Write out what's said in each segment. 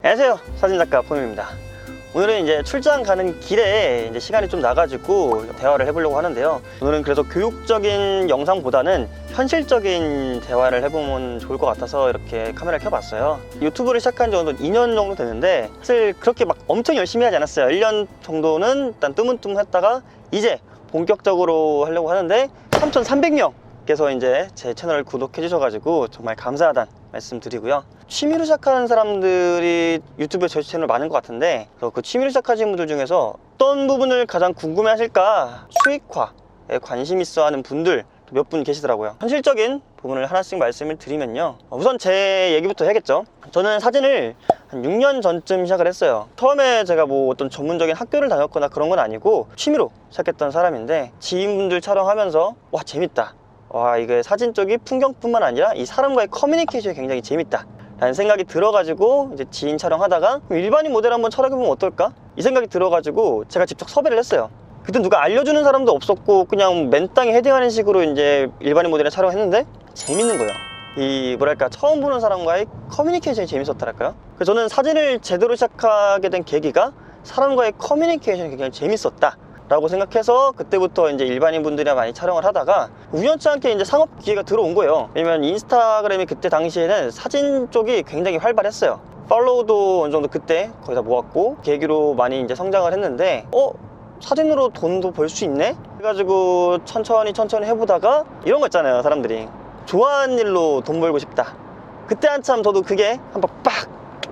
안녕하세요, 사진작가 폼입니다. 오늘은 이제 출장 가는 길에 이제 시간이 좀 나가지고 대화를 해보려고 하는데요. 오늘은 그래서 교육적인 영상보다는 현실적인 대화를 해보면 좋을 것 같아서 이렇게 카메라를 켜봤어요. 유튜브를 시작한 지 2년 정도 됐는데 사실 그렇게 막 엄청 열심히 하지 않았어요. 1년 정도는 일단 뜨문뜨문 했다가 이제 본격적으로 하려고 하는데 3,300명께서 이제 제 채널을 구독해 주셔가지고 정말 감사하다는 말씀 드리고요. 취미로 시작하는 사람들이 유튜브에 저희 채널 많은 것 같은데 그 취미로 시작하신 분들 중에서 어떤 부분을 가장 궁금해 하실까, 수익화에 관심 있어 하는 분들 몇 분 계시더라고요. 현실적인 부분을 하나씩 말씀을 드리면요, 우선 제 얘기부터 해야겠죠. 저는 사진을 한 6년 전쯤 시작을 했어요. 처음에 제가 뭐 어떤 전문적인 학교를 다녔거나 그런 건 아니고 취미로 시작했던 사람인데, 지인분들 촬영하면서 와 재밌다, 와 이게 사진 쪽이 풍경뿐만 아니라 이 사람과의 커뮤니케이션이 굉장히 재밌다 라는 생각이 들어가지고 이제 지인 촬영하다가 일반인 모델 한번 촬영해보면 어떨까? 이 생각이 들어가지고 제가 직접 섭외를 했어요. 그때 누가 알려주는 사람도 없었고 그냥 맨땅에 헤딩하는 식으로 이제 일반인 모델을 촬영했는데 재밌는 거예요. 이 뭐랄까, 처음 보는 사람과의 커뮤니케이션이 재밌었달까요? 그래서 저는 사진을 제대로 시작하게 된 계기가 사람과의 커뮤니케이션이 굉장히 재밌었다 라고 생각해서 그때부터 이제 일반인 분들이랑 많이 촬영을 하다가 우연치 않게 이제 상업 기회가 들어온 거예요. 왜냐면 인스타그램이 그때 당시에는 사진 쪽이 굉장히 활발했어요. 팔로우도 어느 정도 그때 거의 다 모았고 계기로 많이 이제 성장을 했는데 사진으로 돈도 벌 수 있네? 그래가지고 천천히 해보다가 이런 거 있잖아요. 사람들이 좋아하는 일로 돈 벌고 싶다. 그때 한참 저도 그게 한번 빡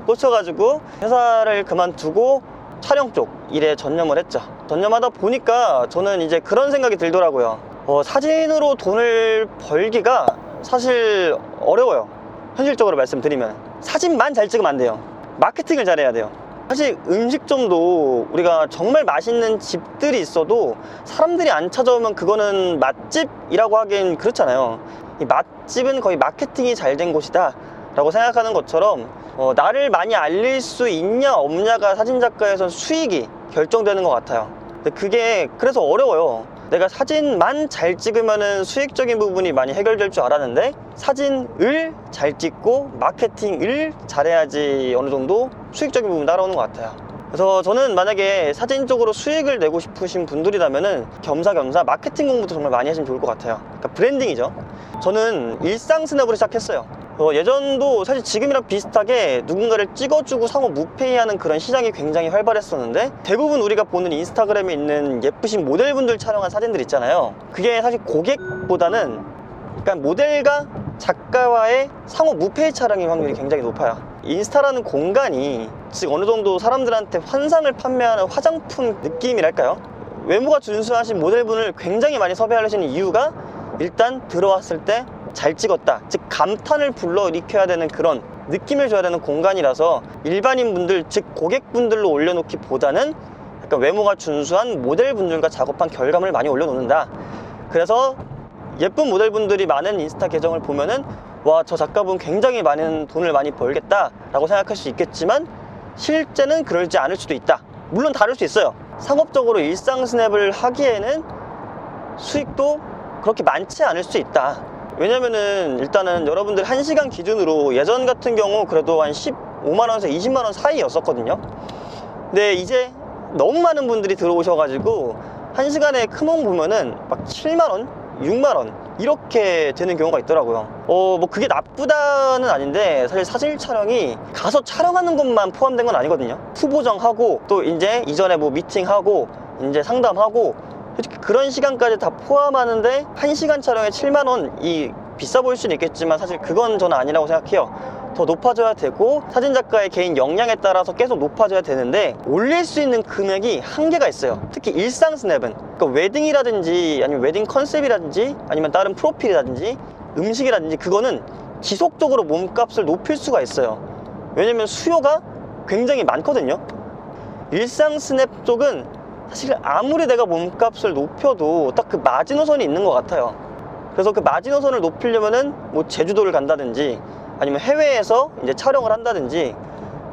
꽂혀가지고 회사를 그만두고 촬영 쪽 일에 전념을 했죠. 전념하다 보니까 저는 이제 그런 생각이 들더라고요. 사진으로 돈을 벌기가 사실 어려워요. 현실적으로 말씀드리면 사진만 잘 찍으면 안 돼요. 마케팅을 잘해야 돼요. 사실 음식점도 우리가 정말 맛있는 집들이 있어도 사람들이 안 찾아오면 그거는 맛집이라고 하긴 그렇잖아요. 이 맛집은 거의 마케팅이 잘 된 곳이다 라고 생각하는 것처럼 나를 많이 알릴 수 있냐 없냐가 사진작가에선 수익이 결정되는 것 같아요. 근데 그게 그래서 어려워요. 내가 사진만 잘 찍으면은 수익적인 부분이 많이 해결될 줄 알았는데 사진을 잘 찍고 마케팅을 잘해야지 어느 정도 수익적인 부분이 따라오는 것 같아요. 그래서 저는 만약에 사진 쪽으로 수익을 내고 싶으신 분들이라면은 겸사겸사 마케팅 공부도 정말 많이 하시면 좋을 것 같아요. 그러니까 브랜딩이죠. 저는 일상 스냅으로 시작했어요. 예전도 사실 지금이랑 비슷하게 누군가를 찍어주고 상호 무페이하는 그런 시장이 굉장히 활발했었는데, 대부분 우리가 보는 인스타그램에 있는 예쁘신 모델분들 촬영한 사진들 있잖아요. 그게 사실 고객보다는 그러니까 모델과 작가와의 상호 무페이 촬영의 확률이 굉장히 높아요. 인스타라는 공간이 즉 어느 정도 사람들한테 환상을 판매하는 화장품 느낌이랄까요? 외모가 준수하신 모델분을 굉장히 많이 섭외하시는 이유가 일단 들어왔을 때 잘 찍었다, 즉 감탄을 불러일으켜야 되는 그런 느낌을 줘야 되는 공간이라서 일반인 분들, 즉 고객분들로 올려놓기 보다는 약간 외모가 준수한 모델분들과 작업한 결과물을 많이 올려놓는다. 그래서 예쁜 모델분들이 많은 인스타 계정을 보면은 와, 저 작가분 굉장히 많은 돈을 많이 벌겠다 라고 생각할 수 있겠지만 실제는 그러지 않을 수도 있다. 물론 다를 수 있어요. 상업적으로 일상 스냅을 하기에는 수익도 그렇게 많지 않을 수 있다. 왜냐면은 일단은 여러분들 1시간 기준으로 예전 같은 경우 그래도 한 15만원에서 20만원 사이였었거든요. 근데 이제 너무 많은 분들이 들어오셔가지고 1시간에 크몽 보면은 막 7만원, 6만원 이렇게 되는 경우가 있더라고요. 뭐 그게 나쁘다는 아닌데 사실 사진 촬영이 가서 촬영하는 것만 포함된 건 아니거든요. 후보정하고 또 이제 이전에 뭐 미팅하고 이제 상담하고 그런 시간까지 다 포함하는데 1시간 촬영에 7만원, 이 비싸 보일 수는 있겠지만 사실 그건 저는 아니라고 생각해요. 더 높아져야 되고 사진작가의 개인 역량에 따라서 계속 높아져야 되는데 올릴 수 있는 금액이 한계가 있어요. 특히 일상 스냅은, 그러니까 웨딩이라든지 아니면 웨딩 컨셉이라든지 아니면 다른 프로필이라든지 음식이라든지 그거는 지속적으로 몸값을 높일 수가 있어요. 왜냐면 수요가 굉장히 많거든요. 일상 스냅 쪽은 사실 아무리 내가 몸값을 높여도 딱 그 마지노선이 있는 것 같아요. 그래서 그 마지노선을 높이려면은 뭐 제주도를 간다든지 아니면 해외에서 이제 촬영을 한다든지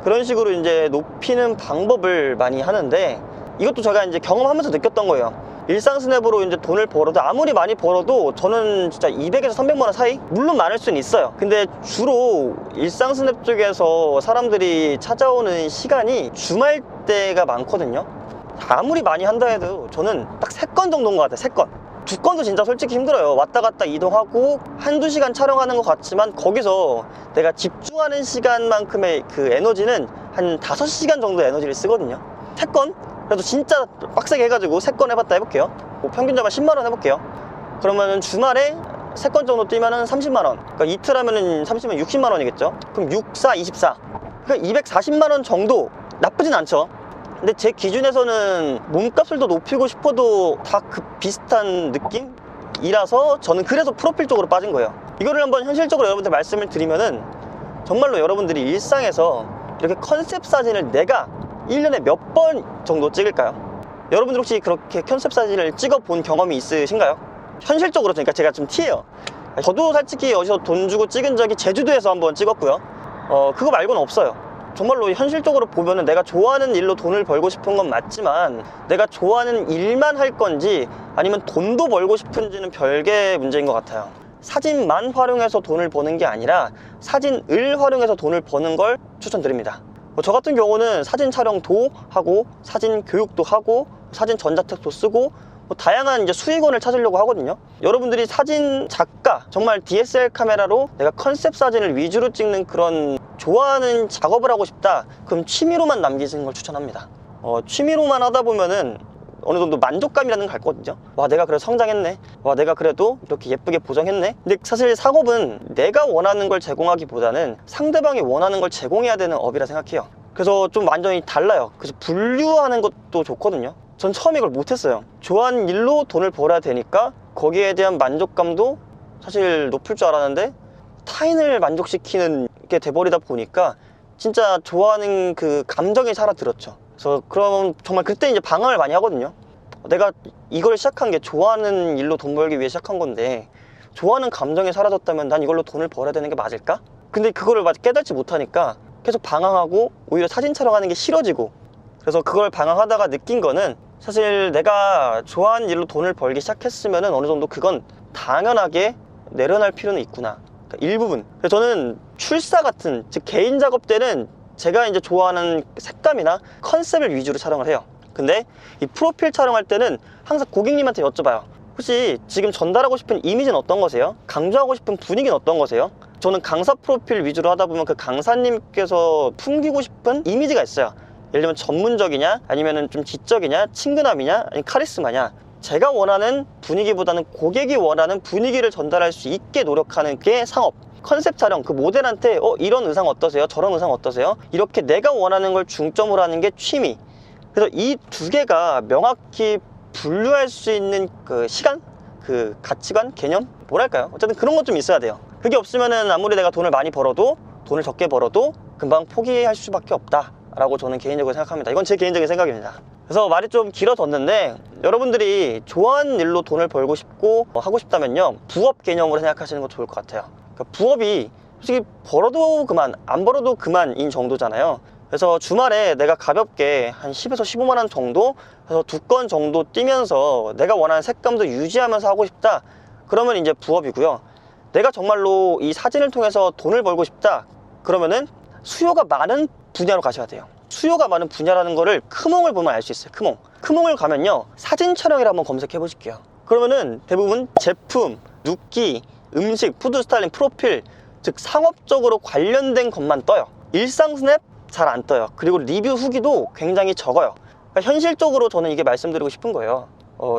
그런 식으로 이제 높이는 방법을 많이 하는데, 이것도 제가 이제 경험하면서 느꼈던 거예요. 일상 스냅으로 이제 돈을 벌어도, 아무리 많이 벌어도 저는 진짜 200에서 300만 원 사이? 물론 많을 수는 있어요. 근데 주로 일상 스냅 쪽에서 사람들이 찾아오는 시간이 주말 때가 많거든요. 아무리 많이 한다 해도 저는 딱 3건 정도인 것 같아요. 3건. 2건도 진짜 솔직히 힘들어요. 왔다 갔다 이동하고 한두 시간 촬영하는 것 같지만 거기서 내가 집중하는 시간만큼의 그 에너지는 한 5시간 정도 에너지를 쓰거든요. 3건? 그래도 진짜 빡세게 해가지고 3건 해봤다 해볼게요. 뭐 평균 잡아 10만원 해볼게요. 그러면은 주말에 3건 정도 뛰면은 30만원. 그러니까 이틀 하면은 30만 60만원이겠죠. 그럼 6, 4, 24. 그러니까 240만원 정도 나쁘진 않죠. 근데 제 기준에서는 몸값을 더 높이고 싶어도 다 그 비슷한 느낌이라서 저는 그래서 프로필 쪽으로 빠진 거예요. 이거를 한번 현실적으로 여러분들 말씀을 드리면은 정말로 여러분들이 일상에서 이렇게 컨셉 사진을 내가 1년에 몇 번 정도 찍을까요? 여러분들 혹시 그렇게 컨셉 사진을 찍어 본 경험이 있으신가요? 현실적으로, 그러니까 제가 좀 티예요. 저도 솔직히 어디서 돈 주고 찍은 적이 제주도에서 한번 찍었고요. 그거 말고는 없어요. 정말로 현실적으로 보면은 내가 좋아하는 일로 돈을 벌고 싶은 건 맞지만 내가 좋아하는 일만 할 건지 아니면 돈도 벌고 싶은지는 별개의 문제인 것 같아요. 사진만 활용해서 돈을 버는 게 아니라 사진을 활용해서 돈을 버는 걸 추천드립니다. 저 같은 경우는 사진 촬영도 하고 사진 교육도 하고 사진 전자책도 쓰고 다양한 이제 수익원을 찾으려고 하거든요. 여러분들이 사진 작가, 정말 DSLR 카메라로 내가 컨셉 사진을 위주로 찍는 그런 좋아하는 작업을 하고 싶다, 그럼 취미로만 남기시는 걸 추천합니다. 취미로만 하다 보면은 어느 정도 만족감이라는 걸 갖거든요. 와, 내가 그래도 성장했네. 와, 내가 그래도 이렇게 예쁘게 보정했네. 근데 사실 작업은 내가 원하는 걸 제공하기보다는 상대방이 원하는 걸 제공해야 되는 업이라 생각해요. 그래서 좀 완전히 달라요. 그래서 분류하는 것도 좋거든요. 전 처음에 이걸 못했어요. 좋아하는 일로 돈을 벌어야 되니까 거기에 대한 만족감도 사실 높을 줄 알았는데 타인을 만족시키는 게 돼버리다 보니까 진짜 좋아하는 그 감정이 사라들었죠. 그래서 그럼 정말 그때 이제 방황을 많이 하거든요. 내가 이걸 시작한 게 좋아하는 일로 돈 벌기 위해 시작한 건데 좋아하는 감정이 사라졌다면 난 이걸로 돈을 벌어야 되는 게 맞을까? 근데 그거를 깨닫지 못하니까 계속 방황하고 오히려 사진 촬영하는 게 싫어지고, 그래서 그걸 방황하다가 느낀 거는 사실 내가 좋아하는 일로 돈을 벌기 시작했으면 어느 정도 그건 당연하게 내려놓을 필요는 있구나. 그러니까 일부분. 그래서 저는 출사 같은, 즉 개인 작업 때는 제가 이제 좋아하는 색감이나 컨셉을 위주로 촬영을 해요. 근데 이 프로필 촬영할 때는 항상 고객님한테 여쭤봐요. 혹시 지금 전달하고 싶은 이미지는 어떤 거세요? 강조하고 싶은 분위기는 어떤 거세요? 저는 강사 프로필 위주로 하다 보면 그 강사님께서 풍기고 싶은 이미지가 있어요. 예를 들면 전문적이냐, 아니면 좀 지적이냐, 친근함이냐, 아니면 카리스마냐. 제가 원하는 분위기보다는 고객이 원하는 분위기를 전달할 수 있게 노력하는 게 상업. 컨셉 촬영, 그 모델한테 이런 의상 어떠세요? 저런 의상 어떠세요? 이렇게 내가 원하는 걸 중점으로 하는 게 취미. 그래서 이 두 개가 명확히 분류할 수 있는 그 시간? 그 가치관? 개념? 뭐랄까요? 어쨌든 그런 것 좀 있어야 돼요. 그게 없으면은 아무리 내가 돈을 많이 벌어도, 돈을 적게 벌어도 금방 포기할 수밖에 없다 라고 저는 개인적으로 생각합니다. 이건 제 개인적인 생각입니다. 그래서 말이 좀 길어졌는데 여러분들이 좋아하는 일로 돈을 벌고 싶고 하고 싶다면요, 부업 개념으로 생각하시는 거 좋을 것 같아요. 그러니까 부업이 솔직히 벌어도 그만, 안 벌어도 그만인 정도잖아요. 그래서 주말에 내가 가볍게 한 10에서 15만 원 정도 해서 2건 정도 뛰면서 내가 원하는 색감도 유지하면서 하고 싶다, 그러면 이제 부업이고요. 내가 정말로 이 사진을 통해서 돈을 벌고 싶다, 그러면은 수요가 많은 분야로 가셔야 돼요. 수요가 많은 분야라는 거를 크몽을 보면 알 수 있어요. 크몽을 가면요, 사진 촬영이라 한번 검색해 보실게요. 그러면은 대부분 제품, 눕기, 음식, 푸드 스타일링, 프로필, 즉 상업적으로 관련된 것만 떠요. 일상 스냅 잘 안 떠요. 그리고 리뷰 후기도 굉장히 적어요. 그러니까 현실적으로 저는 이게 말씀드리고 싶은 거예요.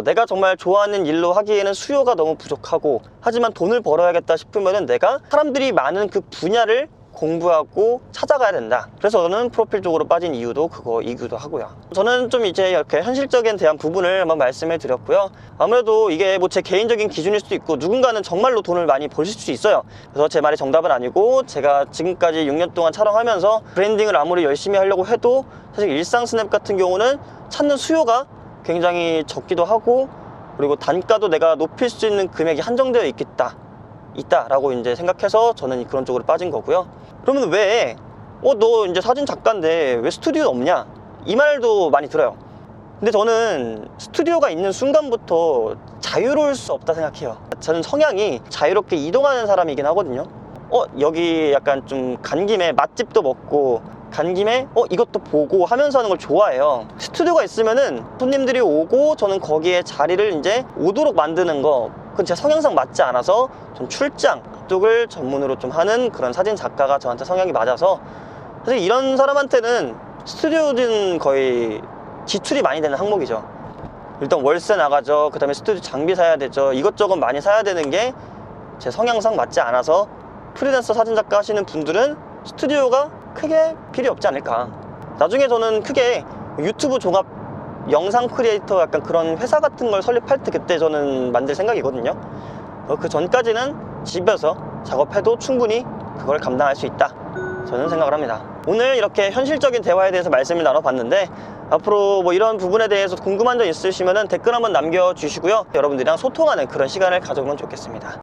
내가 정말 좋아하는 일로 하기에는 수요가 너무 부족하고, 하지만 돈을 벌어야겠다 싶으면은 내가 사람들이 많은 그 분야를 공부하고 찾아가야 된다. 그래서 저는 프로필 쪽으로 빠진 이유도 그거이기도 하고요. 저는 좀 이제 이렇게 현실적인 대한 부분을 한번 말씀해 드렸고요. 아무래도 이게 뭐 제 개인적인 기준일 수도 있고 누군가는 정말로 돈을 많이 벌실 수 있어요. 그래서 제 말이 정답은 아니고, 제가 지금까지 6년 동안 촬영하면서 브랜딩을 아무리 열심히 하려고 해도 사실 일상 스냅 같은 경우는 찾는 수요가 굉장히 적기도 하고, 그리고 단가도 내가 높일 수 있는 금액이 한정되어 있다라고 이제 생각해서 저는 그런 쪽으로 빠진 거고요. 그러면 왜 너 이제 사진 작가인데 왜 스튜디오 없냐, 이 말도 많이 들어요. 근데 저는 스튜디오가 있는 순간부터 자유로울 수 없다 생각해요. 저는 성향이 자유롭게 이동하는 사람이긴 하거든요. 여기 약간 좀 간 김에 맛집도 먹고 간 김에 이것도 보고 하면서 하는 걸 좋아해요. 스튜디오가 있으면은 손님들이 오고 저는 거기에 자리를 이제 오도록 만드는 거, 그건 제 성향상 맞지 않아서 좀 출장 쪽을 전문으로 좀 하는 그런 사진 작가가 저한테 성향이 맞아서, 사실 이런 사람한테는 스튜디오는 거의 지출이 많이 되는 항목이죠. 일단 월세 나가죠. 그 다음에 스튜디오 장비 사야 되죠. 이것저것 많이 사야 되는 게 제 성향상 맞지 않아서 프리랜서 사진작가 하시는 분들은 스튜디오가 크게 필요 없지 않을까. 나중에 저는 크게 유튜브 종합 영상 크리에이터 약간 그런 회사 같은 걸 설립할 때 그때 저는 만들 생각이거든요. 그 전까지는 집에서 작업해도 충분히 그걸 감당할 수 있다, 저는 생각을 합니다. 오늘 이렇게 현실적인 대화에 대해서 말씀을 나눠봤는데, 앞으로 뭐 이런 부분에 대해서 궁금한 점 있으시면 댓글 한번 남겨주시고요. 여러분들이랑 소통하는 그런 시간을 가져보면 좋겠습니다.